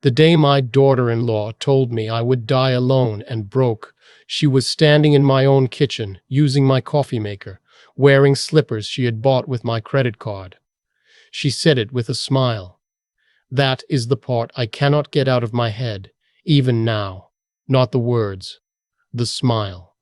The day my daughter-in-law told me I would die alone and broke, she was standing in my own kitchen, using my coffee maker, wearing slippers she had bought with my credit card. She said it with a smile. That is the part I cannot get out of my head, even now. Not the words, the smile.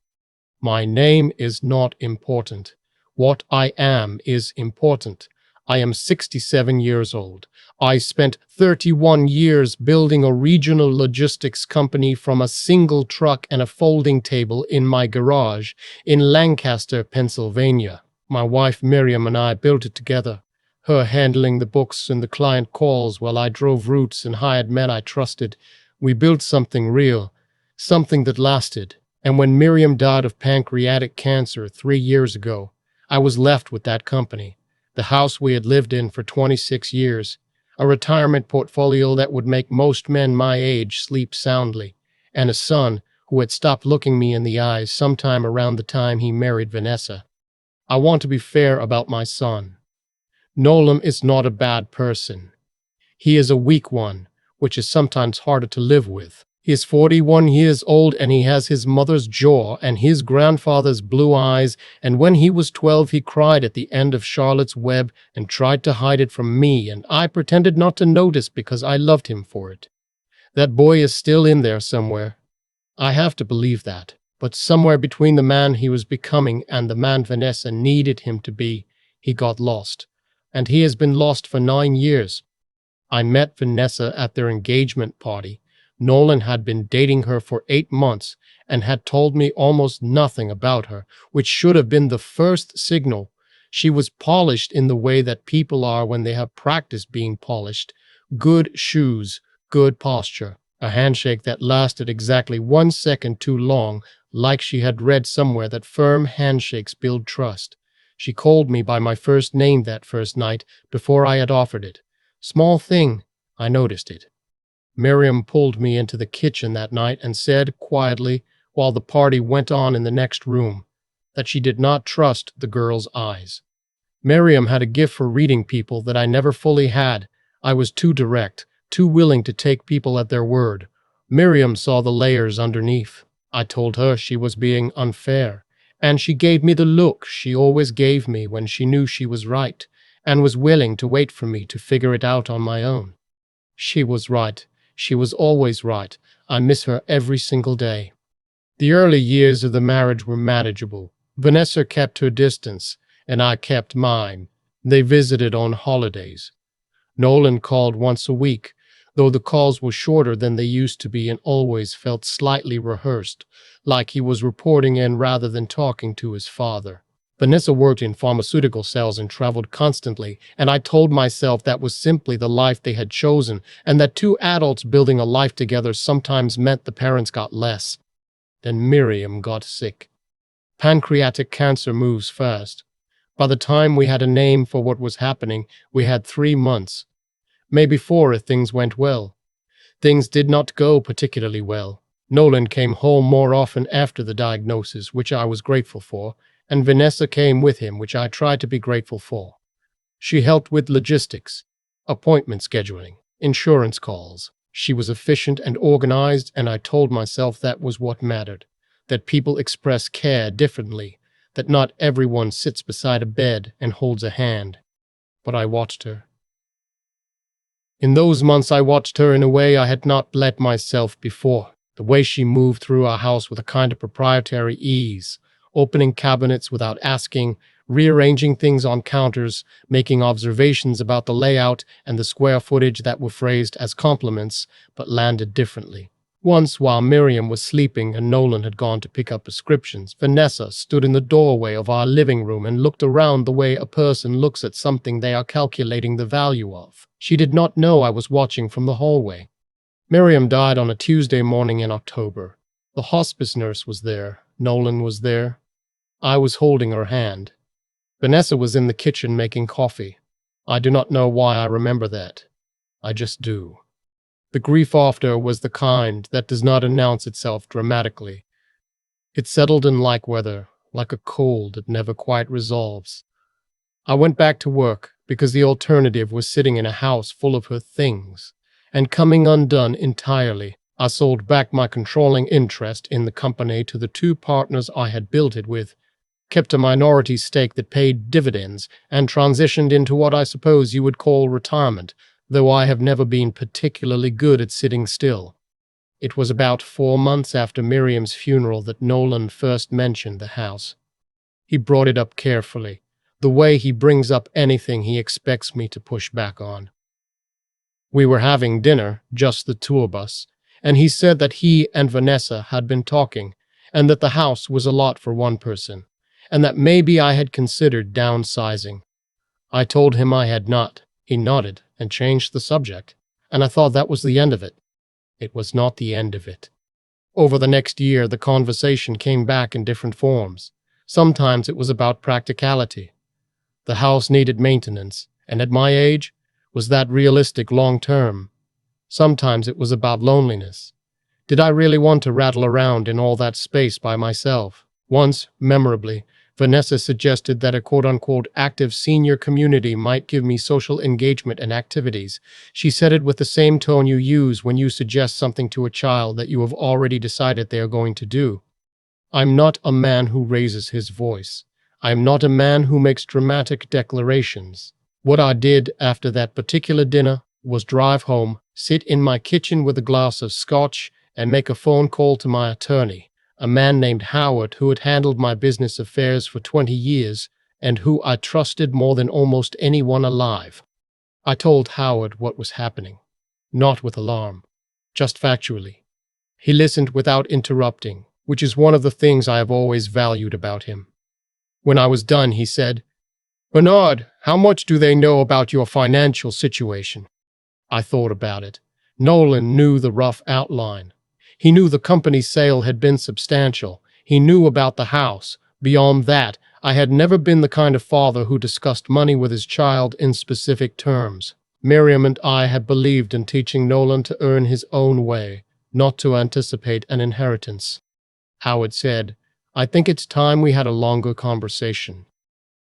My name is not important. What I am is important. I am 67 years old. I spent 31 years building a regional logistics company from a single truck and a folding table in my garage in Lancaster, Pennsylvania. My wife Miriam and I built it together, her handling the books and the client calls while I drove routes and hired men I trusted. We built something real, something that lasted. And when Miriam died of pancreatic cancer 3 years ago, I was left with that company, the house we had lived in for 26 years, a retirement portfolio that would make most men my age sleep soundly, and a son who had stopped looking me in the eyes sometime around the time he married Vanessa. I want to be fair about my son. Nolan is not a bad person. He is a weak one, which is sometimes harder to live with. He is 41 years old and he has his mother's jaw and his grandfather's blue eyes, and when he was 12 he cried at the end of Charlotte's Web and tried to hide it from me, and I pretended not to notice because I loved him for it. That boy is still in there somewhere. I have to believe that, but somewhere between the man he was becoming and the man Vanessa needed him to be, he got lost. And he has been lost for 9 years. I met Vanessa at their engagement party. Nolan had been dating her for 8 months and had told me almost nothing about her, which should have been the first signal. She was polished in the way that people are when they have practiced being polished. Good shoes, good posture, a handshake that lasted exactly 1 second too long, like she had read somewhere that firm handshakes build trust. She called me by my first name that first night before I had offered it. Small thing, I noticed it. Miriam pulled me into the kitchen that night and said quietly, while the party went on in the next room, that she did not trust the girl's eyes. Miriam had a gift for reading people that I never fully had. I was too direct, too willing to take people at their word. Miriam saw the layers underneath. I told her she was being unfair, and she gave me the look she always gave me when she knew she was right, and was willing to wait for me to figure it out on my own. She was right. She was always right. I miss her every single day. The early years of the marriage were manageable. Vanessa kept her distance, and I kept mine. They visited on holidays. Nolan called once a week, though the calls were shorter than they used to be and always felt slightly rehearsed, like he was reporting in rather than talking to his father. Vanessa worked in pharmaceutical sales and traveled constantly, and I told myself that was simply the life they had chosen, and that 2 adults building a life together sometimes meant the parents got less. Then Miriam got sick. Pancreatic cancer moves fast. By the time we had a name for what was happening, we had 3 months. Maybe 4 if things went well. Things did not go particularly well. Nolan came home more often after the diagnosis, which I was grateful for, and Vanessa came with him, which I tried to be grateful for. She helped with logistics, appointment scheduling, insurance calls. She was efficient and organized, and I told myself that was what mattered, that people express care differently, that not everyone sits beside a bed and holds a hand. But I watched her. In those months I watched her in a way I had not let myself before, the way she moved through our house with a kind of proprietary ease, opening cabinets without asking, rearranging things on counters, making observations about the layout and the square footage that were phrased as compliments but landed differently. Once, while Miriam was sleeping and Nolan had gone to pick up prescriptions, Vanessa stood in the doorway of our living room and looked around the way a person looks at something they are calculating the value of. She did not know I was watching from the hallway. Miriam died on a Tuesday morning in October. The hospice nurse was there. Nolan was there. I was holding her hand. Vanessa was in the kitchen making coffee. I do not know why I remember that. I just do. The grief after was the kind that does not announce itself dramatically. It settled in like weather, like a cold that never quite resolves. I went back to work because the alternative was sitting in a house full of her things, and coming undone entirely. I sold back my controlling interest in the company to the two partners I had built it with, kept a minority stake that paid dividends, and transitioned into what I suppose you would call retirement, though I have never been particularly good at sitting still. It was about 4 months after Miriam's funeral that Nolan first mentioned the house. He brought it up carefully, the way he brings up anything he expects me to push back on. We were having dinner, just the two of us, and he said that he and Vanessa had been talking, and that the house was a lot for one person, and that maybe I had considered downsizing. I told him I had not. He nodded and changed the subject, and I thought that was the end of it. It was not the end of it. Over the next year, the conversation came back in different forms. Sometimes it was about practicality. The house needed maintenance, and at my age, was that realistic long-term? Sometimes it was about loneliness. Did I really want to rattle around in all that space by myself? Once, memorably, Vanessa suggested that a quote-unquote active senior community might give me social engagement and activities. She said it with the same tone you use when you suggest something to a child that you have already decided they are going to do. I'm not a man who raises his voice. I'm not a man who makes dramatic declarations. What I did after that particular dinner was drive home, sit in my kitchen with a glass of scotch, and make a phone call to my attorney, a man named Howard who had handled my business affairs for 20 years and who I trusted more than almost anyone alive. I told Howard what was happening, not with alarm, just factually. He listened without interrupting, which is one of the things I have always valued about him. When I was done, he said, "Bernard, how much do they know about your financial situation?" I thought about it. Nolan knew the rough outline. He knew the company's sale had been substantial. He knew about the house. Beyond that, I had never been the kind of father who discussed money with his child in specific terms. Miriam and I had believed in teaching Nolan to earn his own way, not to anticipate an inheritance. Howard said, "I think it's time we had a longer conversation."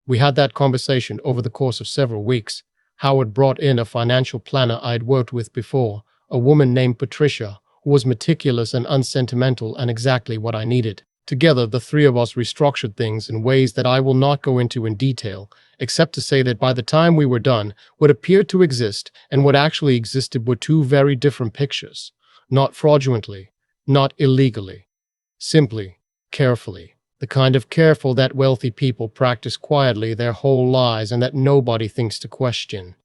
We had that conversation over the course of several weeks. Howard brought in a financial planner I'd worked with before, a woman named Patricia, who was meticulous and unsentimental and exactly what I needed. Together, the three of us restructured things in ways that I will not go into in detail, except to say that by the time we were done, what appeared to exist and what actually existed were two very different pictures. Not fraudulently, not illegally. Simply, carefully. The kind of careful that wealthy people practice quietly their whole lives and that nobody thinks to question.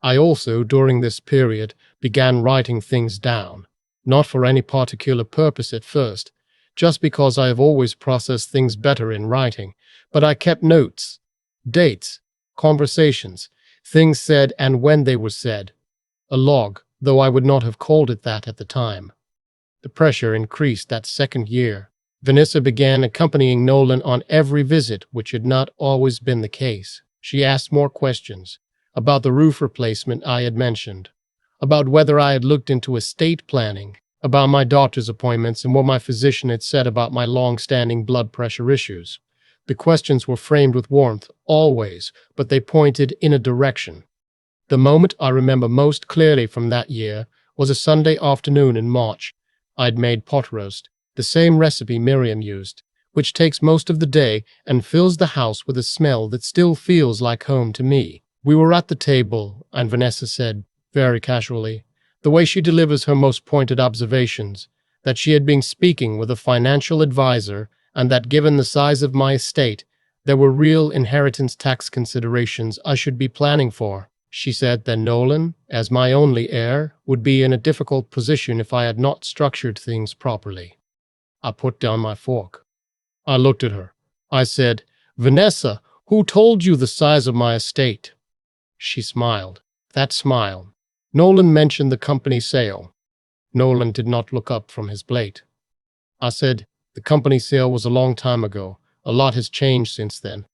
I also, during this period, began writing things down, not for any particular purpose at first, just because I have always processed things better in writing, but I kept notes, dates, conversations, things said and when they were said. A log, though I would not have called it that at the time. The pressure increased that second year. Vanessa began accompanying Nolan on every visit, which had not always been the case. She asked more questions about the roof replacement I had mentioned, about whether I had looked into estate planning, about my doctor's appointments and what my physician had said about my long-standing blood pressure issues. The questions were framed with warmth, always, but they pointed in a direction. The moment I remember most clearly from that year was a Sunday afternoon in March. I'd made pot roast, the same recipe Miriam used, which takes most of the day and fills the house with a smell that still feels like home to me. We were at the table, and Vanessa said, very casually, the way she delivers her most pointed observations, that she had been speaking with a financial advisor and that given the size of my estate, there were real inheritance tax considerations I should be planning for. She said that Nolan, as my only heir, would be in a difficult position if I had not structured things properly. I put down my fork. I looked at her. I said, "Vanessa, who told you the size of my estate?" She smiled. That smile. Nolan mentioned the company sale. Nolan did not look up from his plate. I said, "The company sale was a long time ago. A lot has changed since then."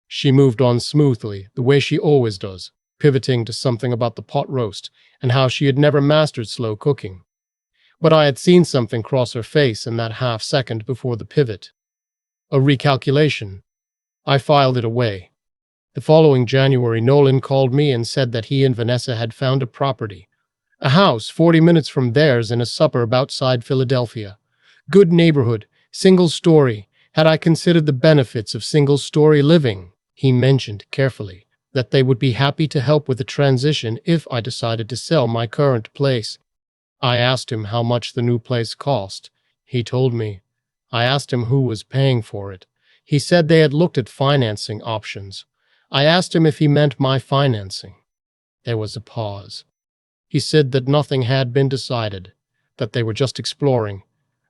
She moved on smoothly, the way she always does, pivoting to something about the pot roast and how she had never mastered slow cooking. But I had seen something cross her face in that half second before the pivot. A recalculation. I filed it away. The following January, Nolan called me and said that he and Vanessa had found a property, A house 40 minutes from theirs in a suburb outside Philadelphia. Good neighborhood, single story. Had I considered the benefits of single story living? He mentioned carefully that they would be happy to help with the transition if I decided to sell my current place. I asked him how much the new place cost. He told me. I asked him who was paying for it. He said they had looked at financing options. I asked him if he meant my financing. There was a pause. He said that nothing had been decided, that they were just exploring,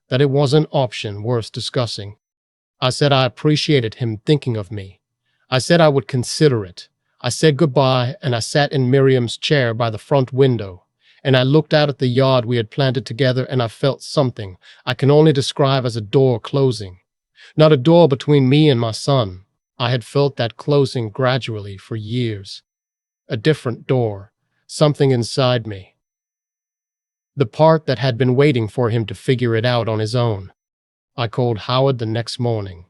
that it was an option worth discussing. I said I appreciated him thinking of me. I said I would consider it. I said goodbye, and I sat in Miriam's chair by the front window, and I looked out at the yard we had planted together, and I felt something I can only describe as a door closing. Not a door between me and my son. I had felt that closing gradually for years. A different door, something inside me. The part that had been waiting for him to figure it out on his own. I called Howard the next morning.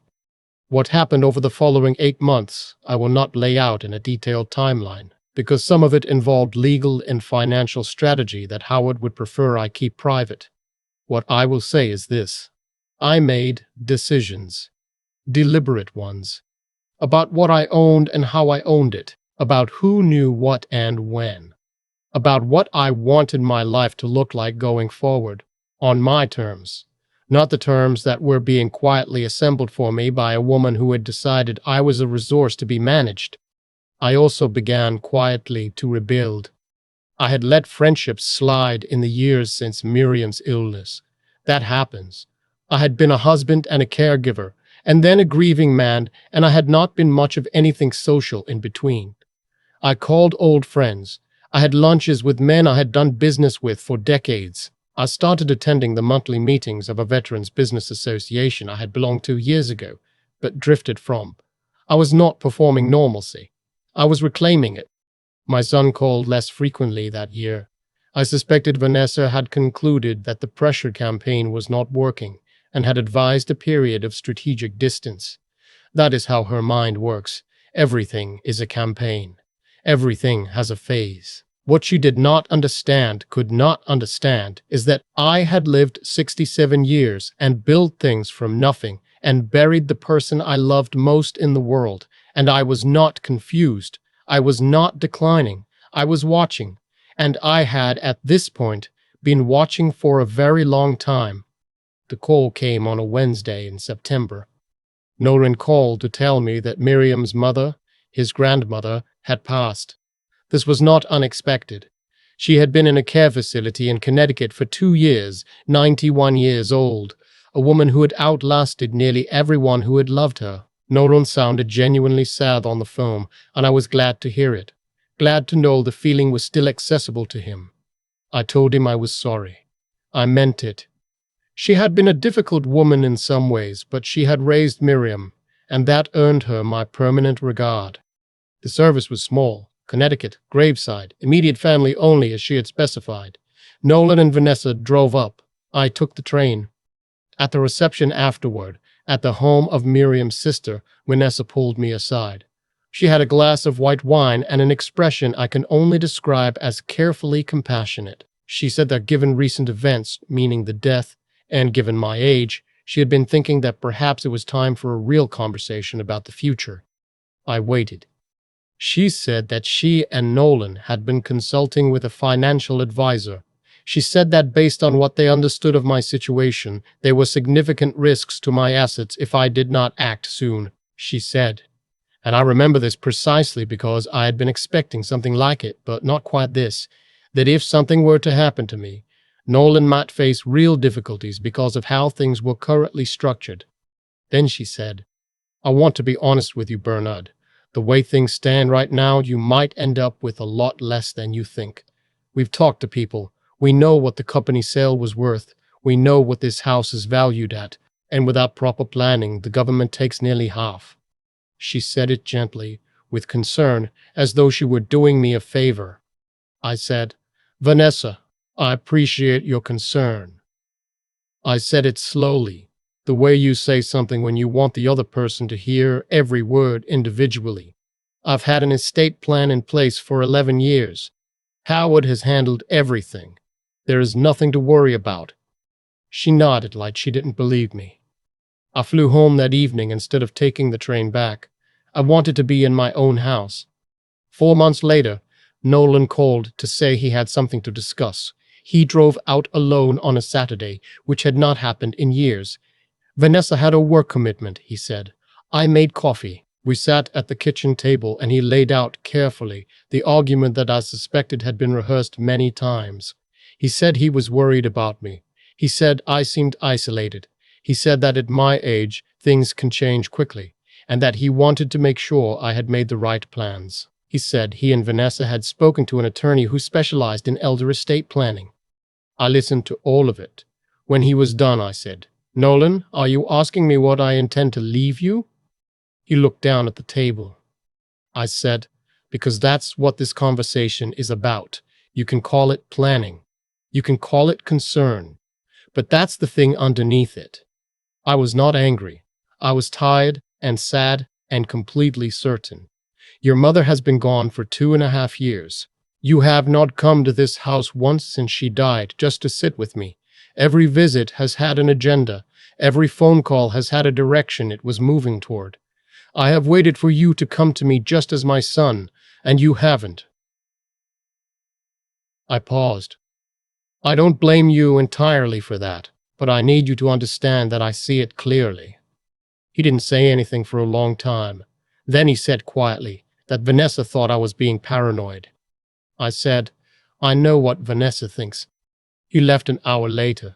What happened over the following 8 months, I will not lay out in a detailed timeline, because some of it involved legal and financial strategy that Howard would prefer I keep private. What I will say is this. I made decisions, deliberate ones, about what I owned and how I owned it, about who knew what and when, about what I wanted my life to look like going forward, on my terms. Not the terms that were being quietly assembled for me by a woman who had decided I was a resource to be managed. I also began quietly to rebuild. I had let friendships slide in the years since Miriam's illness. That happens. I had been a husband and a caregiver, and then a grieving man, and I had not been much of anything social in between. I called old friends. I had lunches with men I had done business with for decades. I started attending the monthly meetings of a veterans business association I had belonged to years ago, but drifted from. I was not performing normalcy. I was reclaiming it. My son called less frequently that year. I suspected Vanessa had concluded that the pressure campaign was not working and had advised a period of strategic distance. That is how her mind works. Everything is a campaign. Everything has a phase. What she did not understand, could not understand, is that I had lived 67 years and built things from nothing and buried the person I loved most in the world, and I was not confused. I was not declining. I was watching, and I had, at this point, been watching for a very long time. The call came on a Wednesday in September. Nolan called to tell me that Miriam's mother, his grandmother, had passed. This was not unexpected. She had been in a care facility in Connecticut for 2 years, 91 years old, a woman who had outlasted nearly everyone who had loved her. Nolan sounded genuinely sad on the phone, and I was glad to hear it, glad to know the feeling was still accessible to him. I told him I was sorry. I meant it. She had been a difficult woman in some ways, but she had raised Miriam, and that earned her my permanent regard. The service was small. Connecticut, graveside, immediate family only as she had specified. Nolan and Vanessa drove up. I took the train. At the reception afterward, at the home of Miriam's sister, Vanessa pulled me aside. She had a glass of white wine and an expression I can only describe as carefully compassionate. She said that given recent events, meaning the death, and given my age, she had been thinking that perhaps it was time for a real conversation about the future. I waited. She said that she and Nolan had been consulting with a financial advisor. She said that based on what they understood of my situation, there were significant risks to my assets if I did not act soon, she said. And I remember this precisely because I had been expecting something like it, but not quite this, that if something were to happen to me, Nolan might face real difficulties because of how things were currently structured. Then she said, I want to be honest with you, Bernard. The way things stand right now, you might end up with a lot less than you think. We've talked to people. We know what the company sale was worth. We know what this house is valued at. And without proper planning, the government takes nearly half. She said it gently, with concern, as though she were doing me a favor. I said, Vanessa, I appreciate your concern. I said it slowly, the way you say something when you want the other person to hear every word individually. I've had an estate plan in place for 11 years. Howard has handled everything. There is nothing to worry about." She nodded like she didn't believe me. I flew home that evening instead of taking the train back. I wanted to be in my own house. 4 months later, Nolan called to say he had something to discuss. He drove out alone on a Saturday, which had not happened in years. Vanessa had a work commitment, he said. I made coffee. We sat at the kitchen table and he laid out carefully the argument that I suspected had been rehearsed many times. He said he was worried about me. He said I seemed isolated. He said that at my age, things can change quickly, and that he wanted to make sure I had made the right plans. He said he and Vanessa had spoken to an attorney who specialized in elder estate planning. I listened to all of it. When he was done, I said, "Nolan, are you asking me what I intend to leave you?" He looked down at the table. I said, "Because that's what this conversation is about. You can call it planning. You can call it concern. But that's the thing underneath it." I was not angry. I was tired and sad and completely certain. Your mother has been gone for 2.5 years. You have not come to this house once since she died just to sit with me. Every visit has had an agenda. Every phone call has had a direction it was moving toward. I have waited for you to come to me just as my son, and you haven't. I paused. I don't blame you entirely for that, but I need you to understand that I see it clearly. He didn't say anything for a long time. Then he said quietly that Vanessa thought I was being paranoid. I said, "I know what Vanessa thinks." He left an hour later.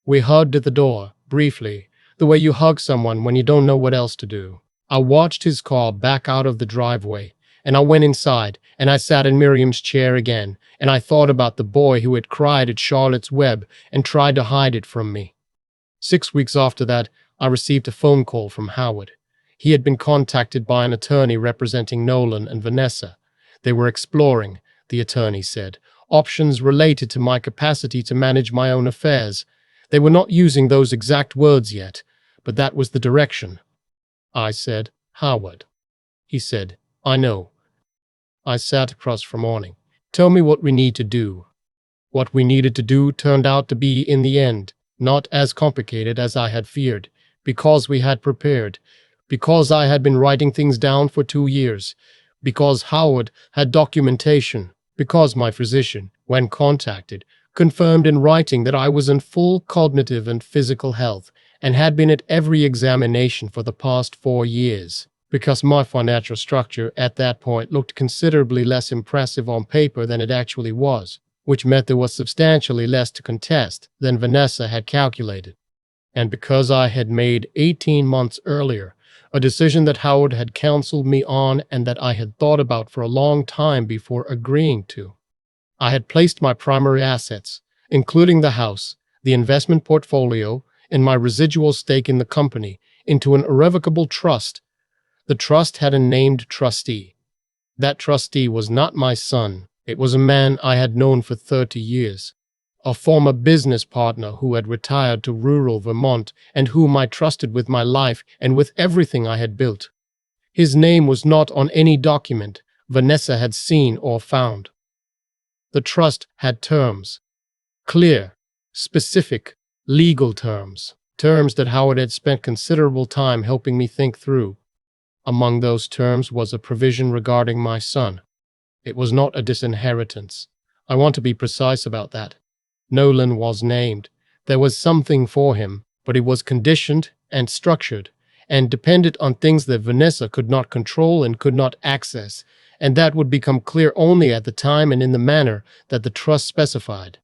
We hugged at the door, briefly, the way you hug someone when you don't know what else to do. I watched his car back out of the driveway, and I went inside, and I sat in Miriam's chair again, and I thought about the boy who had cried at Charlotte's Web and tried to hide it from me. 6 weeks after that, I received a phone call from Howard. He had been contacted by an attorney representing Nolan and Vanessa. They were exploring, the attorney said, options related to my capacity to manage my own affairs. They were not using those exact words yet, but that was the direction. I said, "Howard." He said, "I know." I sat across from Morning. "Tell me what we need to do." What we needed to do turned out to be, in the end, not as complicated as I had feared, because we had prepared, because I had been writing things down for 2 years, because Howard had documentation, because my physician, when contacted, confirmed in writing that I was in full cognitive and physical health and had been at every examination for the past 4 years, because my financial structure at that point looked considerably less impressive on paper than it actually was, which meant there was substantially less to contest than Vanessa had calculated. And because I had made 18 months earlier a decision that Howard had counseled me on and that I had thought about for a long time before agreeing to. I had placed my primary assets, including the house, the investment portfolio, and my residual stake in the company, into an irrevocable trust. The trust had a named trustee. That trustee was not my son. It was a man I had known for 30 years. A former business partner who had retired to rural Vermont and whom I trusted with my life and with everything I had built. His name was not on any document Vanessa had seen or found. The trust had terms. Clear, specific, legal terms. Terms that Howard had spent considerable time helping me think through. Among those terms was a provision regarding my son. It was not a disinheritance. I want to be precise about that. Nolan was named. There was something for him, but it was conditioned and structured, and depended on things that Vanessa could not control and could not access, and that would become clear only at the time and in the manner that the trust specified.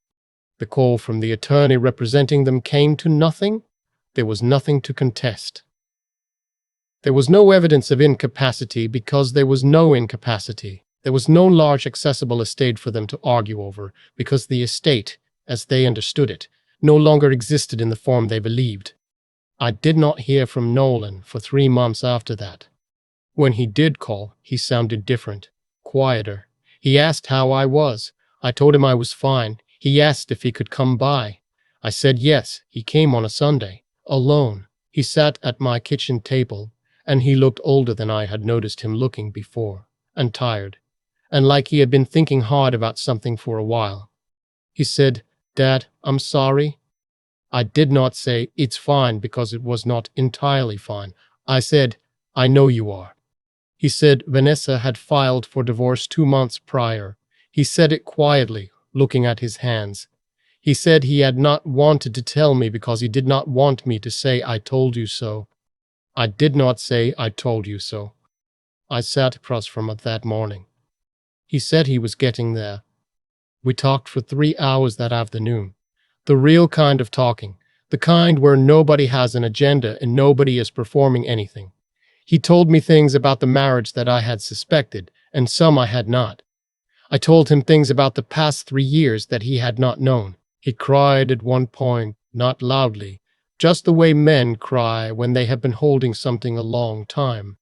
The call from the attorney representing them came to nothing. There was nothing to contest. There was no evidence of incapacity because there was no incapacity. There was no large accessible estate for them to argue over because the estate, as they understood it, no longer existed in the form they believed. I did not hear from Nolan for 3 months after that. When he did call, he sounded different, quieter. He asked how I was. I told him I was fine. He asked if he could come by. I said yes. He came on a Sunday, alone. He sat at my kitchen table, and he looked older than I had noticed him looking before, and tired. and like he had been thinking hard about something for a while. He said, "Dad, I'm sorry." I did not say, "It's fine," because it was not entirely fine. I said, "I know you are." He said Vanessa had filed for divorce 2 months prior. He said it quietly, looking at his hands. He said he had not wanted to tell me because he did not want me to say, "I told you so." I did not say, "I told you so." I sat across from it that morning. He said he was getting there. We talked for 3 hours that afternoon. The real kind of talking, the kind where nobody has an agenda and nobody is performing anything. He told me things about the marriage that I had suspected, and some I had not. I told him things about the past 3 years that he had not known. He cried at one point, not loudly, just the way men cry when they have been holding something a long time.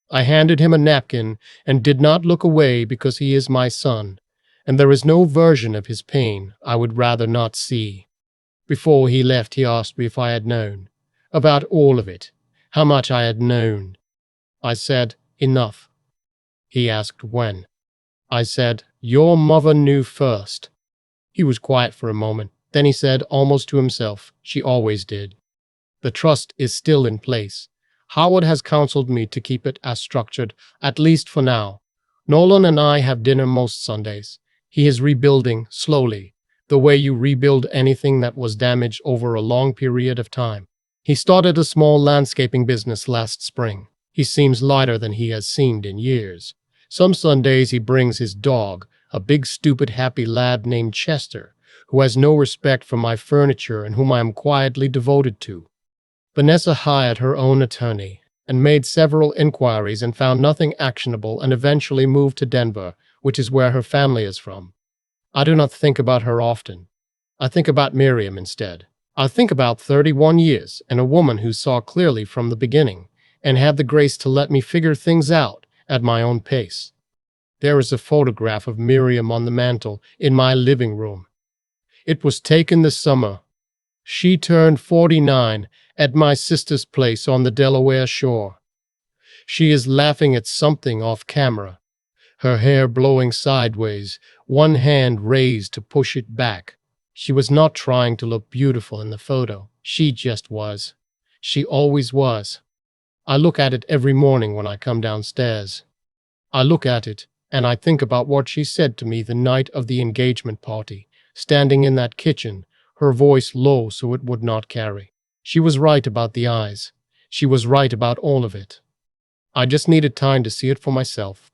I handed him a napkin and did not look away because he is my son, and there is no version of his pain I would rather not see. Before he left, he asked me if I had known. About all of it. How much I had known. I said, "Enough." He asked when. I said, "Your mother knew first." He was quiet for a moment. Then he said, almost to himself, "She always did." The trust is still in place. Howard has counseled me to keep it as structured, at least for now. Nolan and I have dinner most Sundays. He is rebuilding, slowly, the way you rebuild anything that was damaged over a long period of time. He started a small landscaping business last spring. He seems lighter than he has seemed in years. Some Sundays he brings his dog, a big stupid happy lab named Chester, who has no respect for my furniture and whom I am quietly devoted to. Vanessa hired her own attorney and made several inquiries and found nothing actionable and eventually moved to Denver, which is where her family is from. I do not think about her often. I think about Miriam instead. I think about 31 years and a woman who saw clearly from the beginning and had the grace to let me figure things out at my own pace. There is a photograph of Miriam on the mantel in my living room. It was taken this summer. She turned 49 at my sister's place on the Delaware shore. She is laughing at something off camera, her hair blowing sideways, one hand raised to push it back. She was not trying to look beautiful in the photo. She just was. She always was. I look at it every morning when I come downstairs. I look at it, and I think about what she said to me the night of the engagement party, standing in that kitchen, her voice low so it would not carry. She was right about the eyes. She was right about all of it. I just needed time to see it for myself.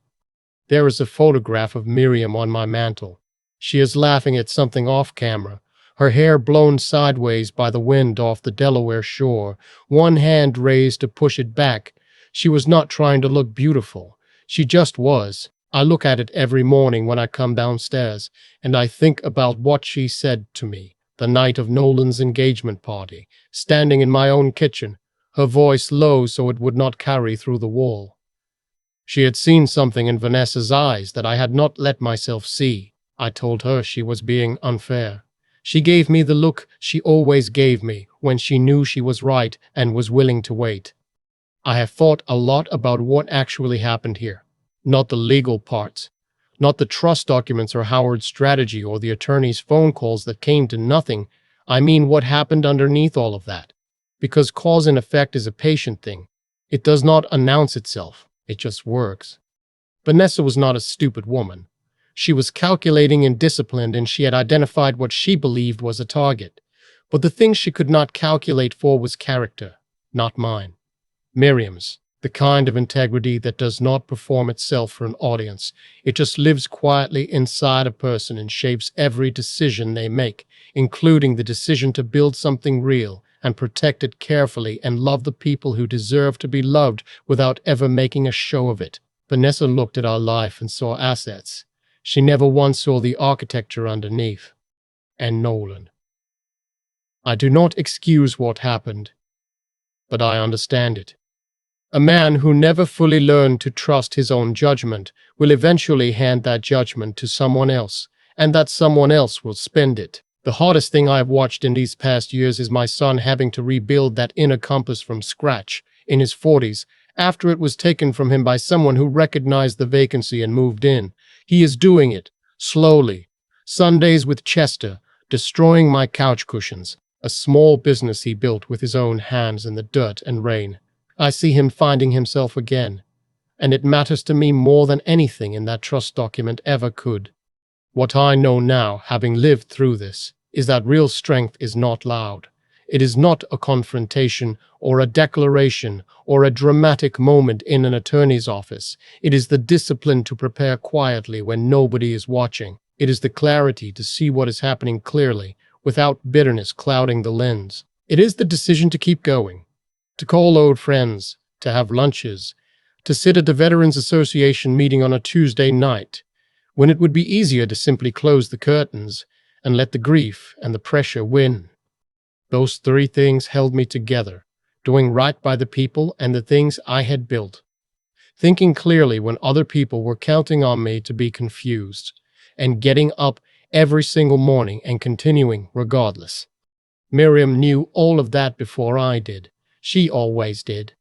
There is a photograph of Miriam on my mantel. She is laughing at something off camera, her hair blown sideways by the wind off the Delaware shore, one hand raised to push it back. She was not trying to look beautiful. She just was. I look at it every morning when I come downstairs, and I think about what she said to me the night of Nolan's engagement party, standing in my own kitchen, her voice low so it would not carry through the wall. She had seen something in Vanessa's eyes that I had not let myself see. I told her she was being unfair. She gave me the look she always gave me when she knew she was right and was willing to wait. I have thought a lot about what actually happened here. Not the legal parts, not the trust documents or Howard's strategy or the attorney's phone calls that came to nothing. I mean what happened underneath all of that. Because cause and effect is a patient thing. It does not announce itself. It just works. Vanessa was not a stupid woman. She was calculating and disciplined, and she had identified what she believed was a target. But the thing she could not calculate for was character, not mine. Miriam's. The kind of integrity that does not perform itself for an audience. It just lives quietly inside a person and shapes every decision they make, including the decision to build something real and protect it carefully and love the people who deserve to be loved without ever making a show of it. Vanessa looked at our life and saw assets. She never once saw the architecture underneath. And Nolan. I do not excuse what happened, but I understand it. A man who never fully learned to trust his own judgment will eventually hand that judgment to someone else, and that someone else will spend it. The hardest thing I have watched in these past years is my son having to rebuild that inner compass from scratch in his 40s after it was taken from him by someone who recognized the vacancy and moved in. He is doing it, slowly. Sundays with Chester, destroying my couch cushions, a small business he built with his own hands in the dirt and rain. I see him finding himself again, and it matters to me more than anything in that trust document ever could. What I know now, having lived through this, is that real strength is not loud. It is not a confrontation or a declaration or a dramatic moment in an attorney's office. It is the discipline to prepare quietly when nobody is watching. It is the clarity to see what is happening clearly, without bitterness clouding the lens. It is the decision to keep going, to call old friends, to have lunches, to sit at the Veterans Association meeting on a Tuesday night, when it would be easier to simply close the curtains and let the grief and the pressure win. Those three things held me together, doing right by the people and the things I had built, thinking clearly when other people were counting on me to be confused, and getting up every single morning and continuing regardless. Miriam knew all of that before I did. She always did.